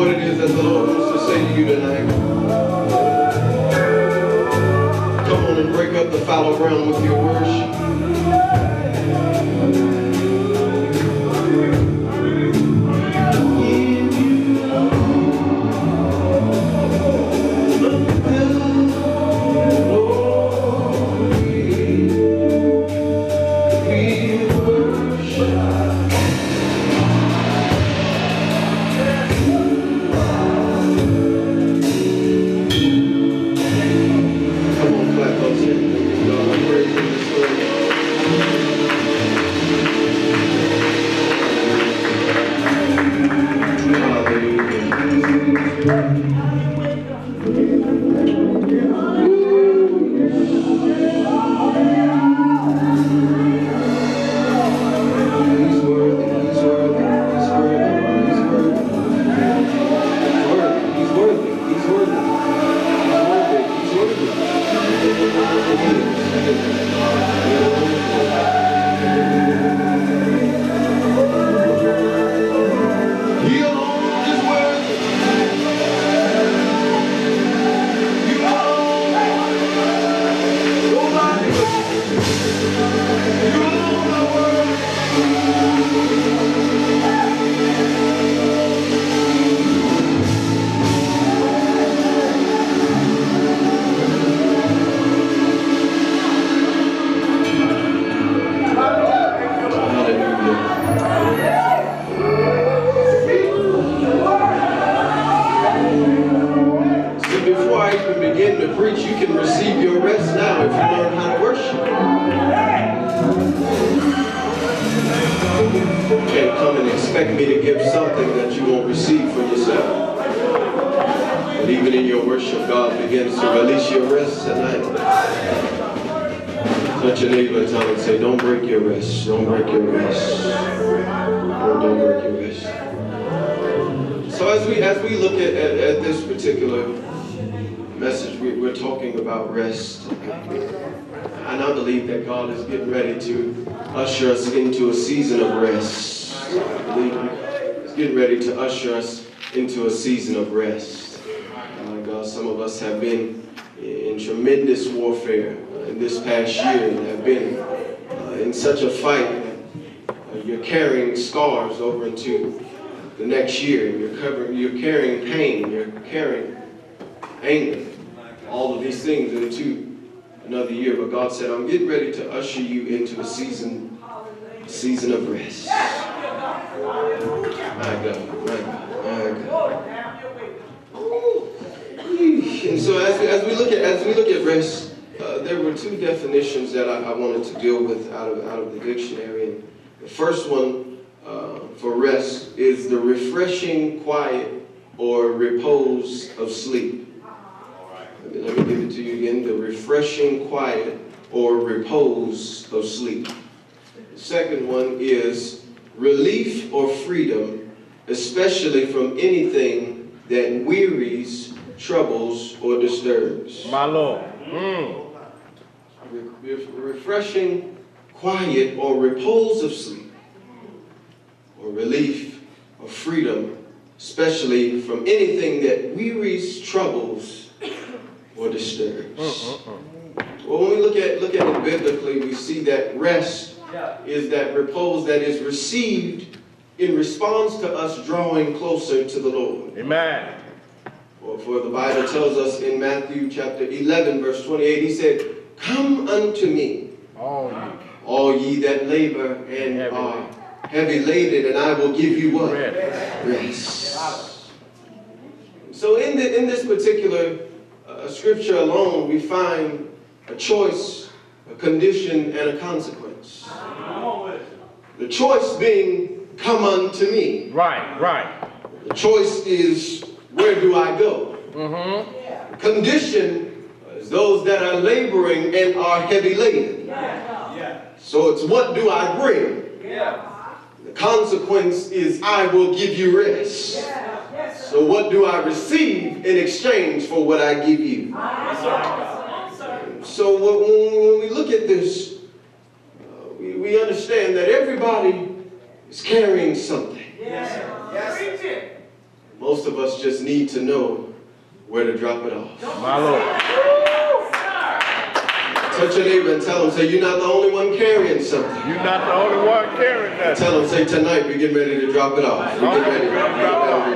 what it is that the Lord wants to say to you tonight. Come on and break up the fallow ground with your worship. Usher us into a season of rest. He's getting ready to usher us into a season of rest. God, some of us have been in tremendous warfare in this past year and have been in such a fight that you're carrying scars over into the next year. You're carrying pain, you're carrying anger, all of these things into another year. But God said, I'm getting ready to usher you into a season of rest. My God, my God, my God. And so as we look at rest, there were two definitions that I wanted to deal with out of the dictionary. And the first one for rest is the refreshing quiet or repose of sleep. Let me give it to you again. The refreshing quiet or repose of sleep. The second one is relief or freedom, especially from anything that wearies, troubles, or disturbs. My Lord. Refreshing, quiet, or repose of sleep, or relief or freedom, especially from anything that wearies, troubles, or disturbs. Well, when we look at it biblically, we see that rest is that repose that is received in response to us drawing closer to the Lord. Amen. For the Bible tells us in Matthew chapter 11, verse 28, he said, "Come unto me, all ye that labor and are heavy laden, and I will give you what? Rest." So in this particular scripture alone, we find a choice, a condition, and a consequence. The choice being, come unto me. Right. The choice is, where do I go? The condition is those that are laboring and are heavy laden. So it's, what do I bring? The consequence is, I will give you rest. So what do I receive in exchange for what I give you? So when we look at this, we understand that everybody is carrying something. most of us just need to know where to drop it off. My Lord. Touch your neighbor and tell them, say, you're not the only one carrying something. You're not the only one carrying that. Tell them, say, tonight we're getting ready to drop it off. We're getting ready to drop it off.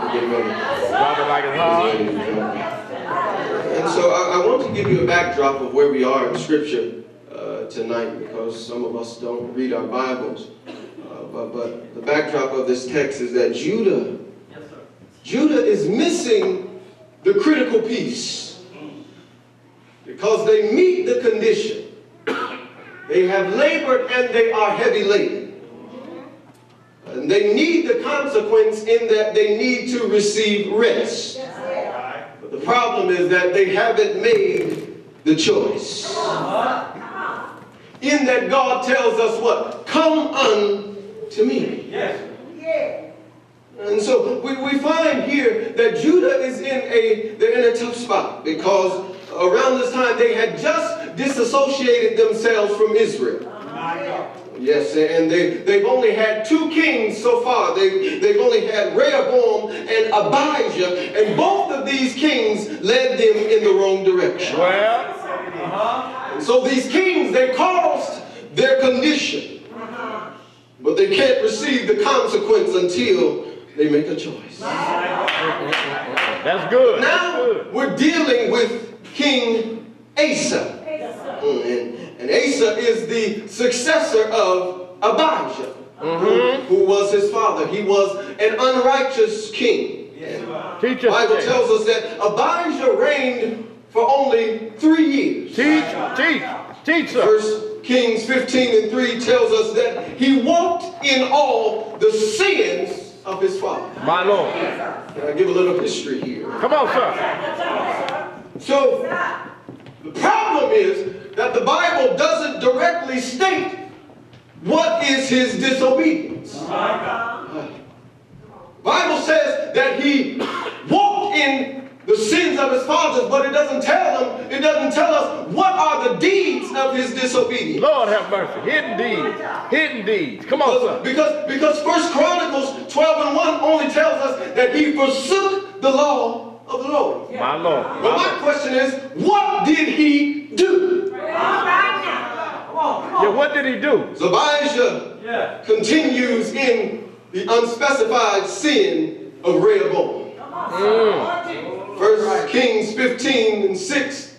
We're getting ready to drop it like it's hard. And so I want to give you a backdrop of where we are in Scripture tonight, because some of us don't read our Bibles. But the backdrop of this text is that Judah is missing the critical piece, because they meet the condition. They have labored and they are heavy laden. And they need the consequence in that they need to receive rest. But the problem is that they haven't made the choice. In that God tells us what? Come unto me. Yes. And so we find here that Judah is they're in a tough spot, because around this time they had just disassociated themselves from Israel. Yes, and they've only had two kings so far. They've only had Rehoboam and Abijah, and both of these kings led them in the wrong direction. And so these kings, they caused their condition, but they can't receive the consequence until they make a choice. That's good. Now we're dealing with King Asa. And Asa is the successor of Abijah, who was his father. He was an unrighteous king. The Bible tells us that Abijah reigned for only 3 years. Teach us. 1 Kings 15:3 tells us that he walked in all the sins of his father. My Lord. Can I give a little history here? Come on, sir. So, the problem is that the Bible doesn't directly state what is his disobedience. The Bible says that he walked in the sins of his fathers, but it doesn't tell us what are the deeds of his disobedience. Lord have mercy. Hidden deeds. Come on, sir. Because 1 Chronicles 12:1 only tells us that he forsook the law of the Lord. My Lord. But my question is, what did he do? Yeah, what did he do? So Abijah continues in the unspecified sin of Rehoboam. 1 Kings 15:6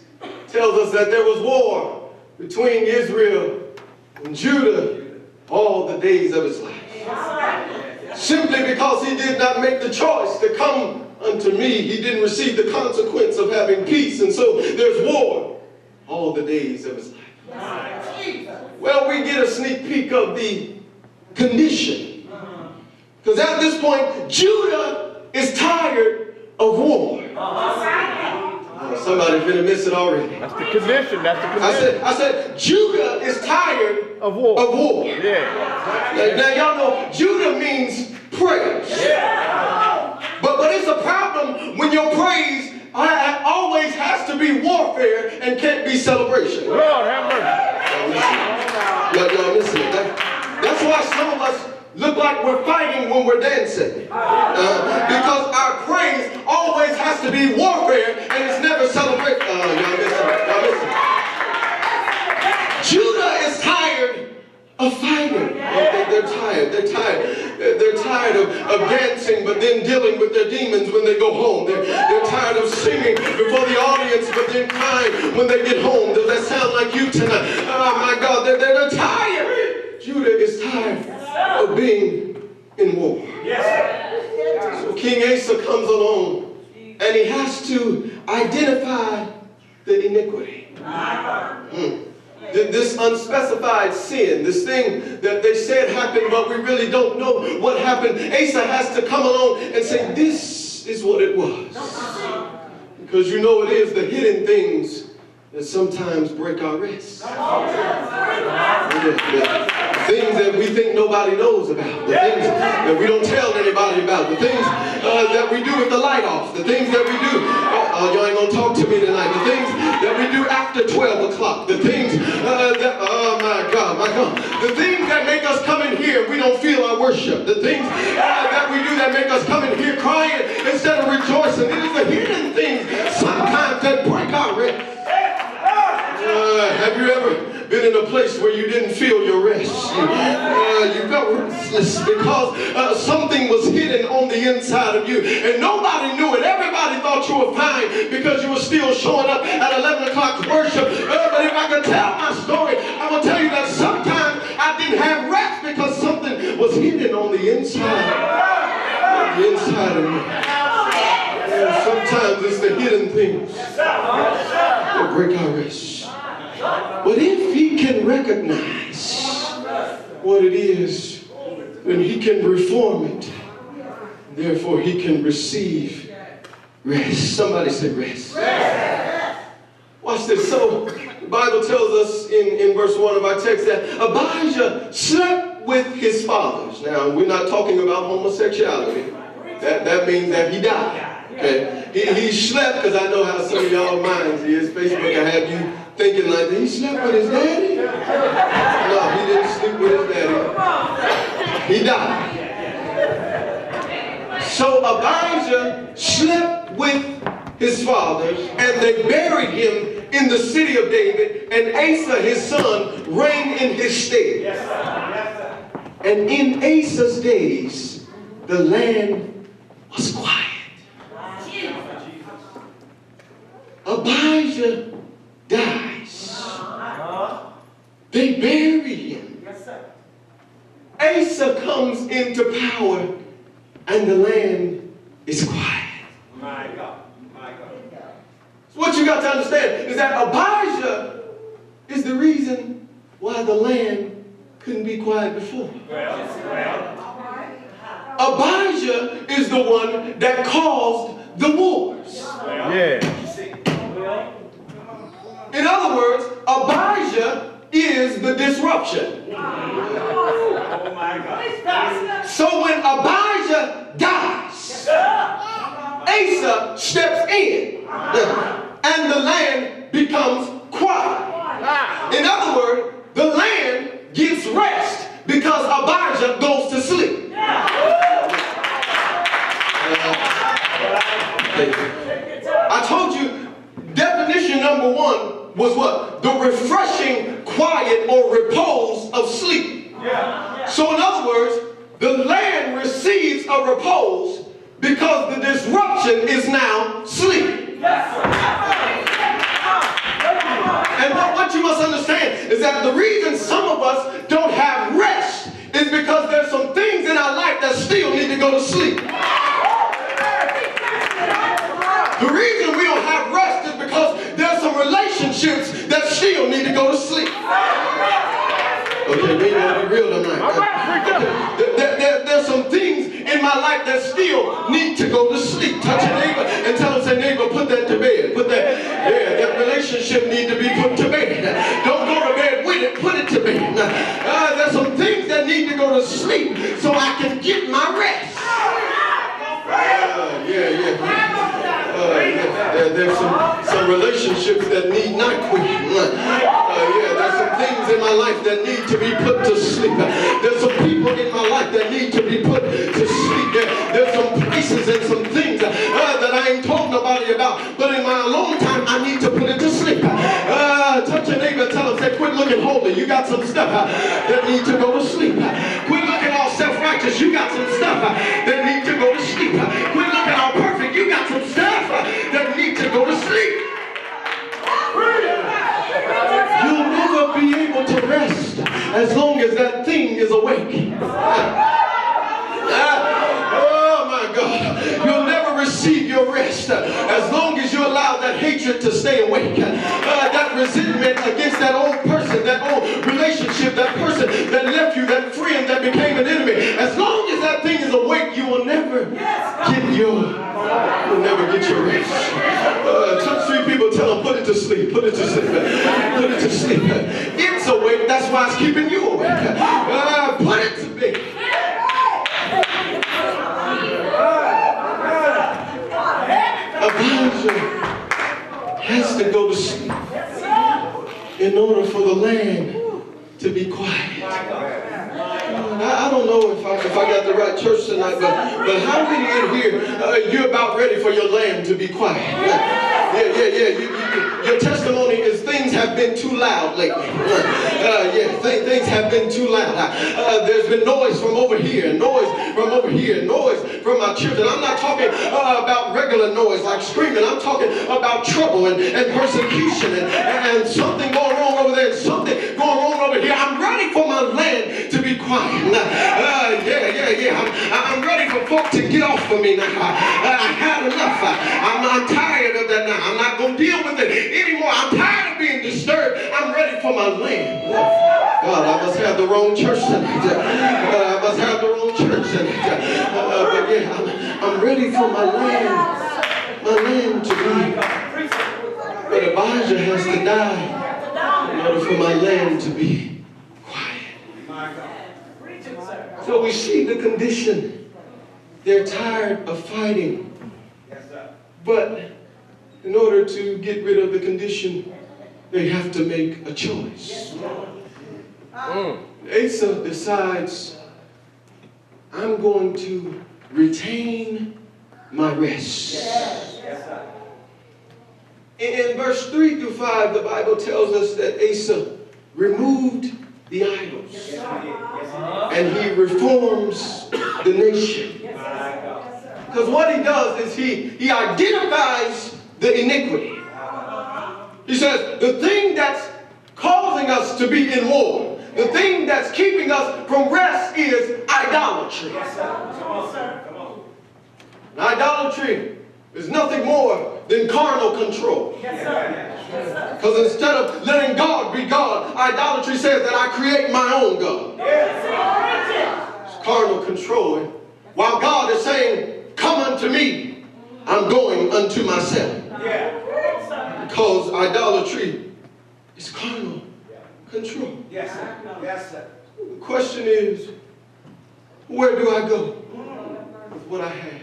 tells us that there was war between Israel and Judah all the days of his life. Simply because he did not make the choice to come unto me, he didn't receive the consequence of having peace. And so there's war all the days of his life. Well, we get a sneak peek of the condition. Because at this point, Judah is tired of war. Somebody's gonna miss it already. That's the condition. I said, Judah is tired of war. Yeah. Now y'all know Judah means praise. But it's a problem when your praise always has to be warfare and can't be celebration. Lord have mercy. Y'all missing it. That's why some of us look like we're fighting when we're dancing. Because our praise always has to be warfare and it's never celebration. Y'all missing it. Judah is tired of fighting. They're tired. They're tired of dancing, but then dealing with their demons when they go home. They're tired of singing before the audience, but then crying when they get home. Does that sound like you tonight? Oh my God, they're tired. Judah is tired of being in war. So King Asa comes along and he has to identify the iniquity. This unspecified sin, this thing that they said happened, but we really don't know what happened. Asa has to come along and say, this is what it was. Because you know it is the hidden things that sometimes break our rest. The things that we think nobody knows about. The things that we don't tell anybody about. The things that we do with the light off. The things that we do. Y'all ain't going to talk to me tonight. The things that we do after 12 o'clock. The things that, oh my God. The things that make us come in here and we don't feel our worship. The things that we do that make us come in here crying instead of rejoicing. It is the hidden things sometimes that break our rest. Have you ever been in a place where you didn't feel your rest? You felt restless because something was hidden on the inside of you and nobody knew it. Everybody thought you were fine because you were still showing up at 11 o'clock worship. But if I could tell my story, I will tell you that sometimes I didn't have rest because something was hidden on the inside. On the inside of me. And sometimes it's the hidden things that break our rest. But if he can recognize what it is, then he can reform it. Therefore, he can receive rest. Somebody say rest. Watch this. So, the Bible tells us in verse 1 of our text that Abijah slept with his fathers. Now, we're not talking about homosexuality. That means that he died. Okay? He slept, because I know how some of y'all minds is. Facebook will have you thinking like, he slept with his daddy? No, he didn't sleep with his daddy. He died. So Abijah slept with his fathers, and they buried him in the city of David, and Asa, his son, reigned in his stead. And in Asa's days, the land was quiet. Abijah dies. They bury him. Asa comes into power and the land is quiet. My God. My God. So what you got to understand is that Abijah is the reason why the land couldn't be quiet before. Abijah is the one that caused the wars. Yeah. In other words, Abijah is the disruption. Oh my God. So when Abijah dies, Asa steps in and the land becomes quiet. In other words, the land gets rest because Abijah goes to sleep. I told you, definition number 1 was what? The refreshing, quiet, or repose of sleep. So in other words, the land receives a repose because the disruption is now sleep. And what you must understand is that the reason some of us don't have rest is because there's some things in our life that still need to go to sleep. The reason we don't have rest is because there's some relationships that still need to go to sleep. Okay, we ain't gonna be real tonight. There's some things in my life that still need to go to sleep. Touch your neighbor and tell them, say, neighbor, put that to bed. Put that, that relationship need to be put to bed. Don't go to bed with it, put it to bed. There's some things that need to go to sleep so I can get my rest. There's some relationships that need not quit. There's some things in my life that need to be put to sleep. There's some people in my life that need to be put to sleep. There's some places and some things that I ain't told nobody about, but in my alone time I need to put it to sleep. Touch your neighbor, tell them, say, quit looking holy. You got some stuff that need to go to sleep. Quit looking all self-righteous. You got some stuff that need to go to sleep. Quit looking all perfect. You got some stuff that need to go to sleep. You'll never be able to rest as long as that thing is awake. Oh my God. You'll never receive your rest as long as you allow that hatred to stay awake. That resentment against that old person, that old relationship, that person that left you, that friend that became an enemy. As long as that thing is awake, you will never get your rest. Touch 3 people, tell them, put it to sleep, put it to sleep, put it to sleep. It's awake, that's why it's keeping you awake. Put it to bed. Abijah has to go to sleep in order for the land to be quiet. I don't know if I got the right church tonight, but how many in here, you're about ready for your lamb to be quiet? Yeah. Your testimony is things have been too loud lately. Things have been too loud. There's been noise from over here, noise from over here, noise from my children. I'm not talking about regular noise like screaming. I'm talking about trouble and persecution and something going on over there and something going on over here. I'm ready for my land to be quiet. I'm ready for folk to get off of me now. I had enough. I'm tired of that now. I'm not going to deal with it anymore. I'm tired of being disturbed. I'm ready for my land. God, I must have the wrong church tonight. I must have the wrong church tonight. But yeah, I'm ready for my land to be. But Abijah has to die in order for my land to be quiet. So we see the condition. They're tired of fighting. But in order to get rid of the condition, they have to make a choice. Asa decides, I'm going to retain my rest. In verse 3 through 5, the Bible tells us that Asa removed the idols. And he reforms the nation. Because what he does is he identifies the iniquity. He says, the thing that's causing us to be in war, the thing that's keeping us from rest is idolatry. And idolatry is nothing more than carnal control. Because instead of letting God be God, idolatry says that I create my own God. It's carnal control. While God is saying, come unto me, I'm going unto myself. Because idolatry is carnal control. Yes, sir. The question is, where do I go with what I have?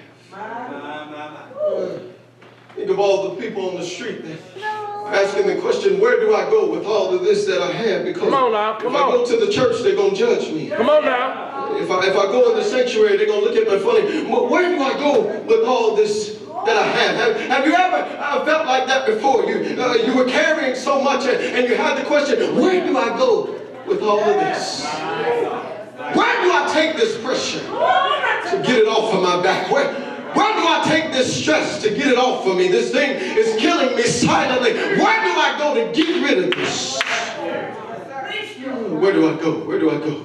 Think of all the people on the street that are asking the question, where do I go with all of this that I have? Because Come on now, if I go to the church, they're going to judge me. Come on now. If I go in the sanctuary, they're going to look at me funny. Where do I go with all this that I have? Have you ever felt like that before? You were carrying so much and you had the question, where do I go with all of this? Where do I take this pressure to get it off of my back? Where do I take this stress to get it off of me? This thing is killing me silently. Where do I go to get rid of this? Where do I go? Where do I go?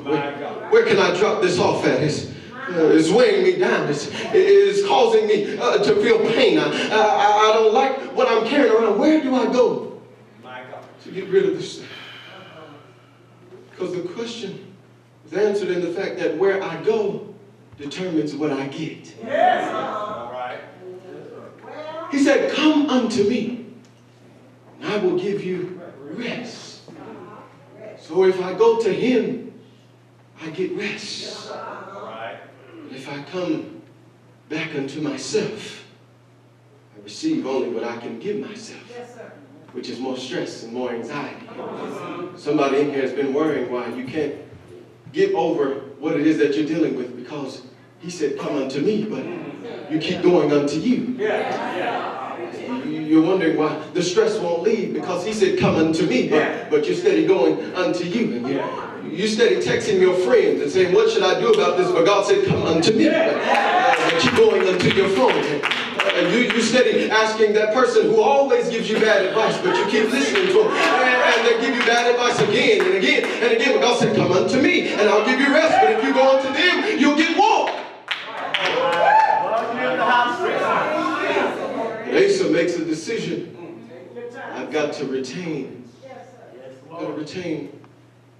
Where can I drop this off at? It's weighing me down. It's causing me to feel pain. I don't like what I'm carrying around. Where do I go to get rid of this thing? Because the question is answered in the fact that where I go determines what I get. Yes. All right. He said, come unto me, and I will give you rest. So if I go to him, I get rest. All right. But if I come back unto myself, I receive only what I can give myself, which is more stress and more anxiety. Somebody in here has been worrying why you can't get over what it is that you're dealing with, because he said, come unto me, but you keep going unto you. You're wondering why the stress won't leave, because he said, come unto me, but you're steady going unto you. And you steady texting your friends and saying, what should I do about this? But God said, come unto me, but you're going unto your phone. You steady asking that person who always gives you bad advice, but you keep listening to them, and they give you bad advice again and again and again. But God said, come unto me, and I'll give you rest. But if you go unto them, you'll get war. Asa makes a decision. I've got to retain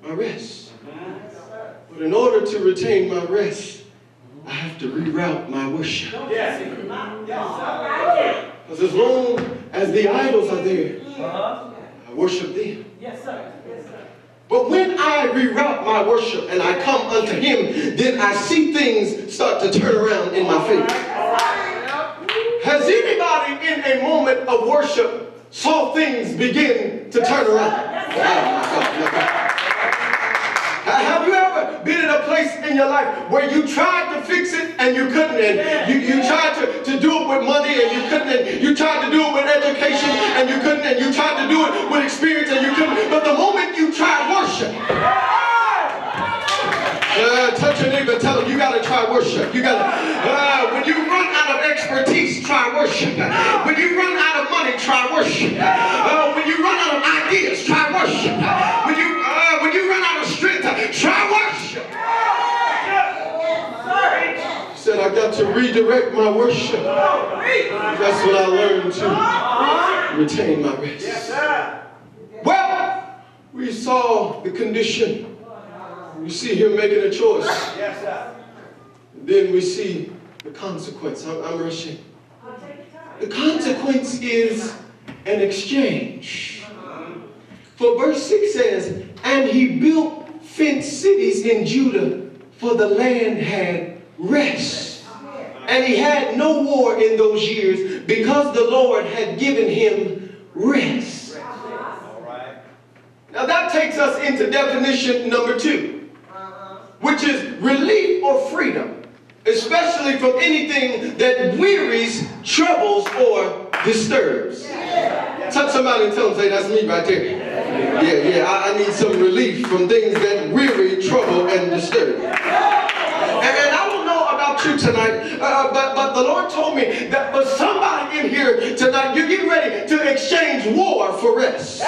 my rest. But in order to retain my rest, I have to reroute my worship. Because as long as the idols are there, I worship them. But when I reroute my worship and I come unto him, then I see things start to turn around in my favor. Has anybody in a moment of worship saw things begin to turn around? Have you ever been in a place in your life where you tried to fix it and you couldn't, and you tried to do it with money and you couldn't, and you tried to do it with education and you couldn't, and you tried to do it with experience and you couldn't, but the moment you tried worship, touch your neighbor and tell them you got to try worship. You got to, when you run out of expertise, try worship. When you run out of money, try worship. When you run out of ideas, try worship. When you run out of strength, try worship. He said, I got to redirect my worship. That's what I learned to retain my rest. Well, we saw the condition. We see him making a choice. Yes, sir. Then we see the consequence. I'm rushing. The consequence is an exchange. For verse 6 says, and he built fenced cities in Judah, for the land had rest. And he had no war in those years, because the Lord had given him rest. All right. Now that takes us into definition number 2. Which is relief or freedom, especially from anything that wearies, troubles, or disturbs. Touch somebody and tell them, say, that's me right there. Yeah, I need some relief from things that weary, trouble, and disturb. And I don't know about you tonight, but the Lord told me that for somebody in here tonight, you're getting ready to exchange war for rest.